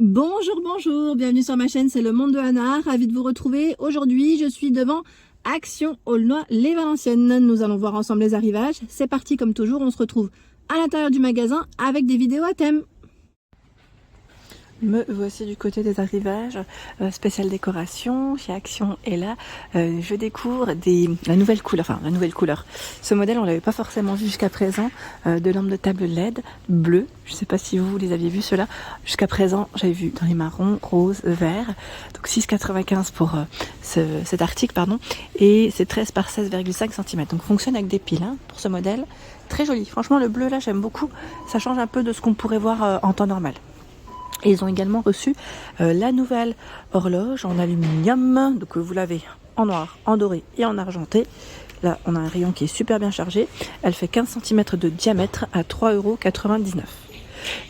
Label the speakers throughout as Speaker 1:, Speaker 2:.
Speaker 1: Bonjour, bonjour, bienvenue sur ma chaîne, c'est le monde de Anna, ravi de vous retrouver. Aujourd'hui, je suis devant Action Aulnoy-les-Valenciennes. Nous allons voir ensemble les arrivages. C'est parti comme toujours, on se retrouve à l'intérieur du magasin avec des vidéos à thème. Me voici du côté des arrivages, spécial décoration, chez Action et là, je découvre la nouvelle couleur. Ce modèle, on l'avait pas forcément vu jusqu'à présent, de lampes de table LED bleues. Je sais pas si vous les aviez vues ceux-là. Jusqu'à présent, j'avais vu dans les marrons, roses, verts. Donc 6,95 pour cet article, pardon. Et c'est 13 par 16,5 cm. Donc fonctionne avec des piles pour ce modèle. Très joli. Franchement, le bleu là, j'aime beaucoup. Ça change un peu de ce qu'on pourrait voir en temps normal. Et ils ont également reçu la nouvelle horloge en aluminium. Donc vous l'avez en noir, en doré et en argenté. Là, on a un rayon qui est super bien chargé. Elle fait 15 cm de diamètre à 3,99 €.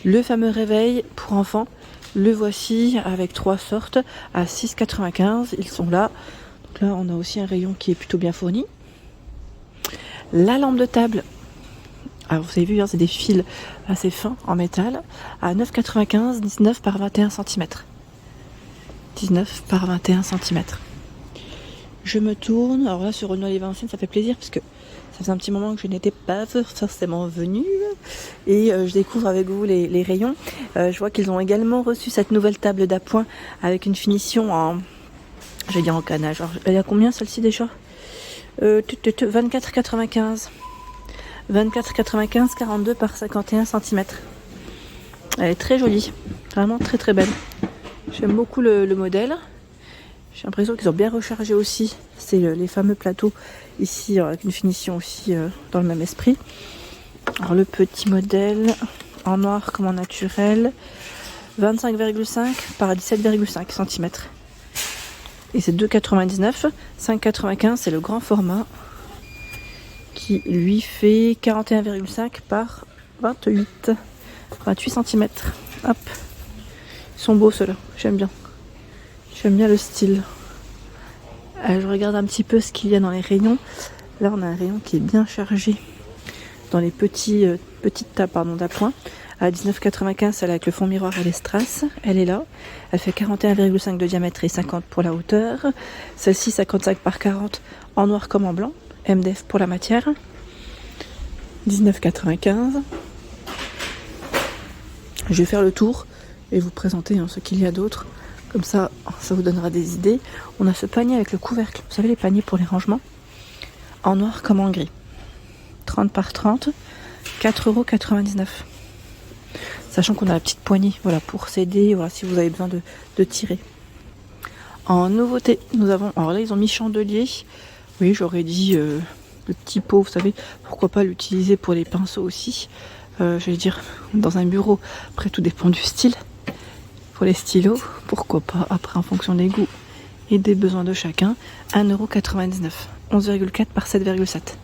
Speaker 1: Le fameux réveil pour enfants, le voici avec 3 sortes à 6,95 €. Ils sont là. Donc là, on a aussi un rayon qui est plutôt bien fourni. La lampe de table. Alors vous avez vu, c'est des fils assez fins en métal à 9,95 €, 19 par 21 cm. 19 par 21 cm. Je me tourne, alors là sur Aulnoy-les-Valenciennes, ça fait plaisir parce que ça faisait un petit moment que je n'étais pas forcément venue et je découvre avec vous les rayons. Je vois qu'ils ont également reçu cette nouvelle table d'appoint avec une finition en, je vais dire en canage. Alors, elle est à combien celle-ci déjà 24,95 €. 24,95, 42 par 51 cm. Elle est très jolie, vraiment très très belle. J'aime beaucoup le modèle. J'ai l'impression qu'ils ont bien rechargé aussi. C'est les fameux plateaux ici avec une finition aussi dans le même esprit. Alors le petit modèle en noir comme en naturel, 25,5 par 17,5 cm. Et c'est 2,99. 5,95 c'est le grand format, qui lui fait 41,5 par 28 cm. Hop. Ils sont beaux ceux-là, j'aime bien. J'aime bien le style. Je regarde un petit peu ce qu'il y a dans les rayons. Là, on a un rayon qui est bien chargé dans les petites tables d'appoint. À 19,95, celle avec le fond miroir et les strass. Elle est là. Elle fait 41,5 de diamètre et 50 pour la hauteur. Celle-ci, 55 par 40 en noir comme en blanc. MDF pour la matière. 19,95. Je vais faire le tour et vous présenter ce qu'il y a d'autre. Comme ça vous donnera des idées. On a ce panier avec le couvercle. Vous savez, les paniers pour les rangements. En noir comme en gris. 30 par 30. 4,99 €. Sachant qu'on a la petite poignée, voilà, pour s'aider, voilà, si vous avez besoin de tirer. En nouveauté, nous avons... Alors là, ils ont mis chandelier. Oui, j'aurais dit le petit pot, vous savez, pourquoi pas l'utiliser pour les pinceaux aussi. J'allais dire, dans un bureau. Après, tout dépend du style. Pour les stylos, pourquoi pas, après en fonction des goûts et des besoins de chacun. 1,99 €. 11,4 par 7,7.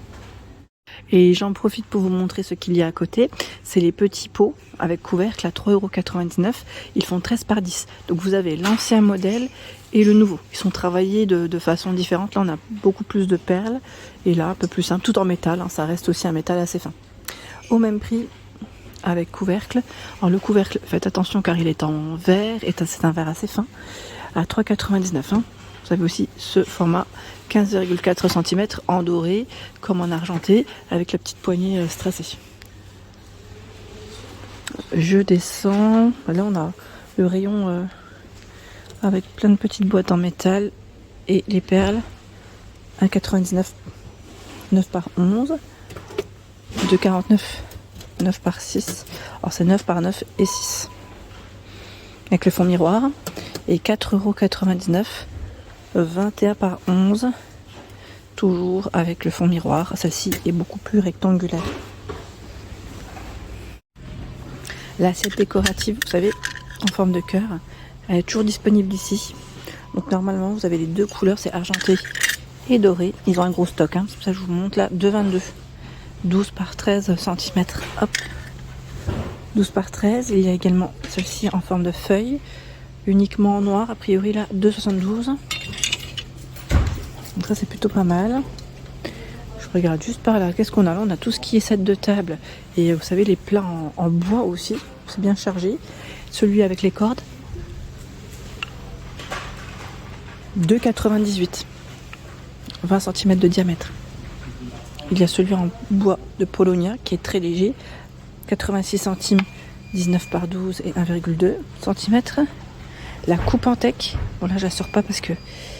Speaker 1: Et j'en profite pour vous montrer ce qu'il y a à côté. C'est les petits pots avec couvercle à 3,99 €. Ils font 13 par 10. Donc vous avez l'ancien modèle et le nouveau. Ils sont travaillés de façon différente. Là, on a beaucoup plus de perles. Et là, un peu plus simple, tout en métal. Ça reste aussi un métal assez fin. Au même prix, avec couvercle. Alors le couvercle, faites attention car il est en verre. Et c'est un verre assez fin. À 3,99 €. Vous avez aussi ce format 15,4 cm en doré comme en argenté avec la petite poignée strassée. Je descends. Là on a le rayon avec plein de petites boîtes en métal et les perles. 1,99 €, 9 par 11. 2,49 €, 9 par 6. Alors c'est 9 par 9 et 6. Avec le fond miroir. Et 4,99 €. 21 par 11, toujours avec le fond miroir. Celle-ci est beaucoup plus rectangulaire. L'assiette décorative, vous savez, en forme de cœur, elle est toujours disponible ici. Donc normalement, vous avez les deux couleurs, c'est argenté et doré. Ils ont un gros stock, c'est pour ça que je vous montre là, 2,22. 12 par 13 cm. Hop. 12 par 13. Il y a également celle-ci en forme de feuille, uniquement en noir, a priori là, 2,72. Donc ça c'est plutôt pas mal. Je regarde juste par là, qu'est-ce qu'on a là? On a tout ce qui est set de table. Et vous savez les plats en bois aussi, c'est bien chargé. Celui avec les cordes, 2,98, 20 cm de diamètre. Il y a celui en bois de Polonia qui est très léger, 86 centimes, 19 par 12 et 1,2 cm. La coupe en tech, bon là je la sors pas parce que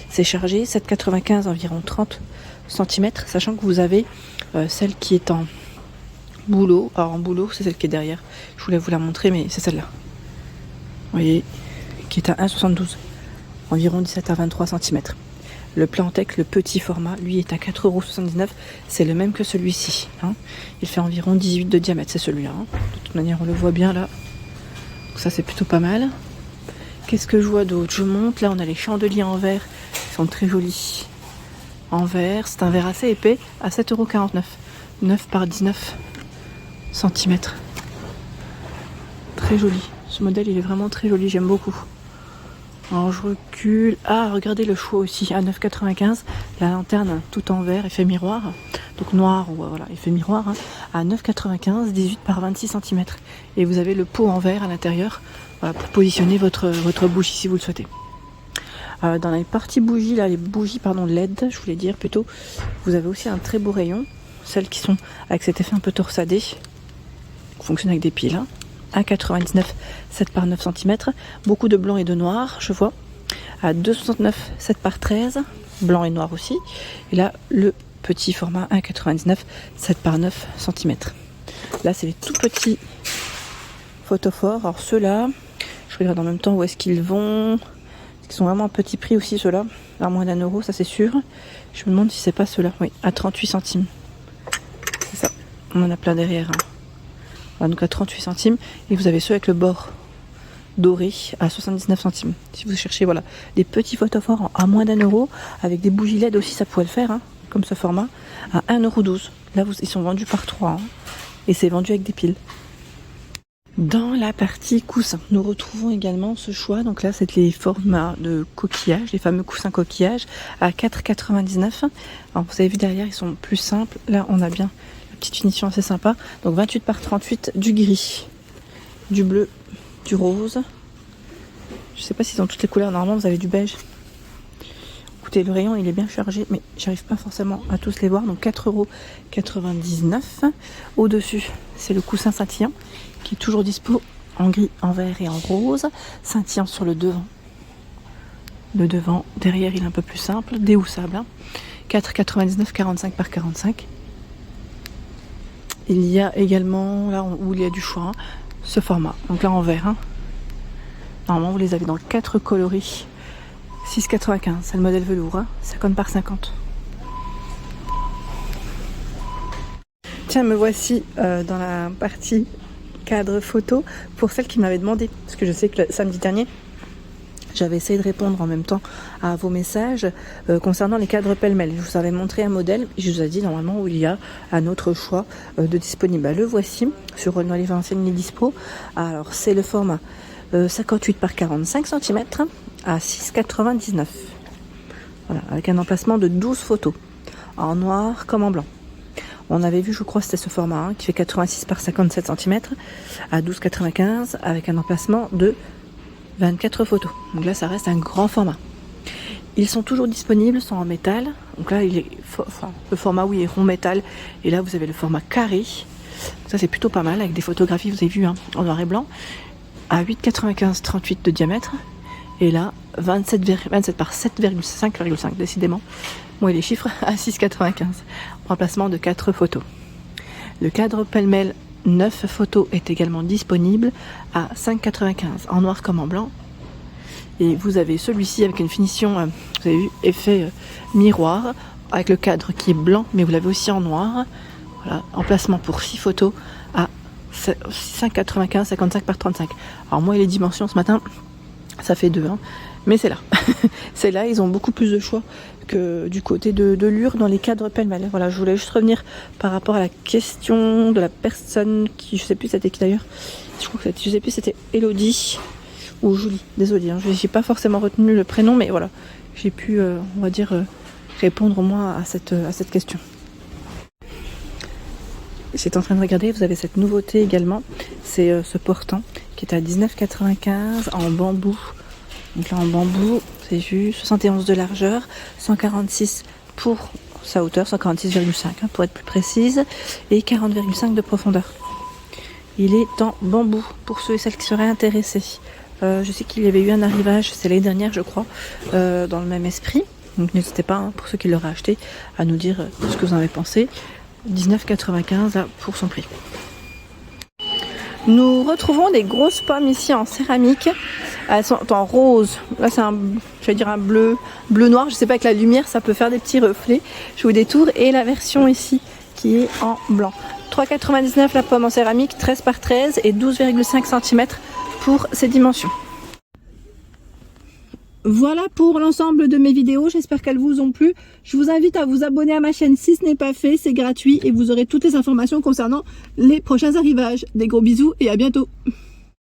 Speaker 1: c'est chargé, 7,95, environ 30 cm, sachant que vous avez celle qui est en bouleau. Alors en bouleau, c'est celle qui est derrière. Je voulais vous la montrer, mais c'est celle-là. Vous voyez, qui est à 1,72, environ 17 à 23 cm. Le Plantec, le petit format, lui est à 4,79 €. C'est le même que celui-ci. Hein. Il fait environ 18 de diamètre, c'est celui-là. Hein. De toute manière, on le voit bien là. Donc ça, c'est plutôt pas mal. Qu'est-ce que je vois d'autre? Je monte. Là, on a les chandeliers en verre. Ils sont très jolis. En verre, c'est un verre assez épais à 7,49 €. 9 par 19 cm. Très joli. Ce modèle, il est vraiment très joli. J'aime beaucoup. Alors je recule. Ah, regardez le choix aussi à 9,95. La lanterne tout en verre, effet miroir. Donc noir, voilà, effet miroir. Hein, à 9,95, 18 par 26 cm. Et vous avez le pot en verre à l'intérieur, voilà, pour positionner votre bougie si vous le souhaitez. Dans les parties bougies, là, les bougies LED, je voulais dire plutôt, vous avez aussi un très beau rayon. Celles qui sont avec cet effet un peu torsadé, qui fonctionnent avec des piles. Hein. 1,99, 7 par 9 cm. Beaucoup de blanc et de noir, je vois. À 2,69, 7 par 13. Blanc et noir aussi. Et là, le petit format 1,99, 7 par 9 cm. Là, c'est les tout petits photophores. Alors ceux-là, je regarde en même temps où est-ce qu'ils vont. Ils sont vraiment à petit prix aussi, ceux-là. À moins d'1 €, ça c'est sûr. Je me demande si c'est pas ceux-là. Oui, à 38 centimes. C'est ça. On en a plein derrière. Hein. Voilà, donc à 38 centimes. Et vous avez ceux avec le bord doré à 79 centimes. Si vous cherchez voilà, des petits photophores à moins d'1 €, avec des bougies LED aussi, ça pourrait le faire, hein, comme ce format, à 1,12 €. Là, ils sont vendus par 3. Hein, et c'est vendu avec des piles. Dans la partie coussin, nous retrouvons également ce choix. Donc là, c'est les formats de coquillage, les fameux coussins coquillage à 4,99 €. Alors vous avez vu derrière, ils sont plus simples. Là, on a bien la petite finition assez sympa. Donc 28 par 38, du gris, du bleu, du rose. Je sais pas s'ils ont toutes les couleurs. Normalement, vous avez du beige. Écoutez, le rayon, il est bien chargé, mais j'arrive pas forcément à tous les voir. Donc 4,99 €. Au-dessus, c'est le coussin scintillant qui est toujours dispo en gris, en vert et en rose. Scintillant sur le devant. Le devant, derrière, il est un peu plus simple. Déhoussable. Hein. 4,99, 45 par 45. Il y a également, là où il y a du choix, hein, ce format. Donc là en vert. Hein. Normalement, vous les avez dans 4 coloris. 6,95, c'est le modèle velours. Hein. 50 par 50. Tiens, me voici dans la partie cadre photo pour celles qui m'avaient demandé, parce que je sais que le samedi dernier j'avais essayé de répondre en même temps à vos messages concernant les cadres pêle-mêle. Je vous avais montré un modèle et je vous ai dit normalement où il y a un autre choix de disponible. Le voici sur Aulnoy les Valenciennes, il est dispo. Alors c'est le format 58 par 45 cm à 6,99. Voilà, avec un emplacement de 12 photos en noir comme en blanc. On avait vu, je crois, c'était ce format hein, qui fait 86 par 57 cm à 12,95 avec un emplacement de 24 photos. Donc là, ça reste un grand format. Ils sont toujours disponibles, sont en métal. Donc là, il est le format, oui, est rond métal. Et là, vous avez le format carré. Donc ça, c'est plutôt pas mal avec des photographies, vous avez vu, hein, en noir et blanc. À 8,95, 38 de diamètre. Et là, 27 par 7,5, décidément. Moi, les chiffres à 6,95. Emplacement de 4 photos. Le cadre pêle-mêle 9 photos est également disponible à 5,95 en noir comme en blanc. Et vous avez celui-ci avec une finition, vous avez vu, effet miroir, avec le cadre qui est blanc, mais vous l'avez aussi en noir. Voilà, emplacement pour 6 photos à 5,95, 55 par 35. Alors moi, les dimensions ce matin, ça fait 2, hein, mais c'est là. C'est là, ils ont beaucoup plus de choix que du côté de Lure dans les cadres pêle-mêle. Voilà, je voulais juste revenir par rapport à la question de la personne qui, je sais plus c'était qui d'ailleurs, je sais plus c'était Elodie ou Julie, désolée, hein, je n'ai pas forcément retenu le prénom, mais voilà, j'ai pu, on va dire, répondre au moins à cette question. J'étais en train de regarder, vous avez cette nouveauté également, c'est ce portant qui est à 19,95 en bambou. Donc là en bambou, c'est juste 71 de largeur, 146 pour sa hauteur, 146,5 pour être plus précise, et 40,5 de profondeur. Il est en bambou pour ceux et celles qui seraient intéressés. Je sais qu'il y avait eu un arrivage, c'est l'année dernière je crois, dans le même esprit. Donc n'hésitez pas, hein, pour ceux qui l'auraient acheté, à nous dire ce que vous en avez pensé. 19,95 pour son prix. Nous retrouvons des grosses pommes ici en céramique. Elles sont en rose. Là c'est un bleu noir. Je sais pas, avec la lumière ça peut faire des petits reflets. Je vous détourne. Et la version ici qui est en blanc. 3,99 la pomme en céramique, 13 par 13 et 12,5 cm pour ses dimensions. Voilà pour l'ensemble de mes vidéos, j'espère qu'elles vous ont plu. Je vous invite à vous abonner à ma chaîne si ce n'est pas fait, c'est gratuit et vous aurez toutes les informations concernant les prochains arrivages. Des gros bisous et à bientôt.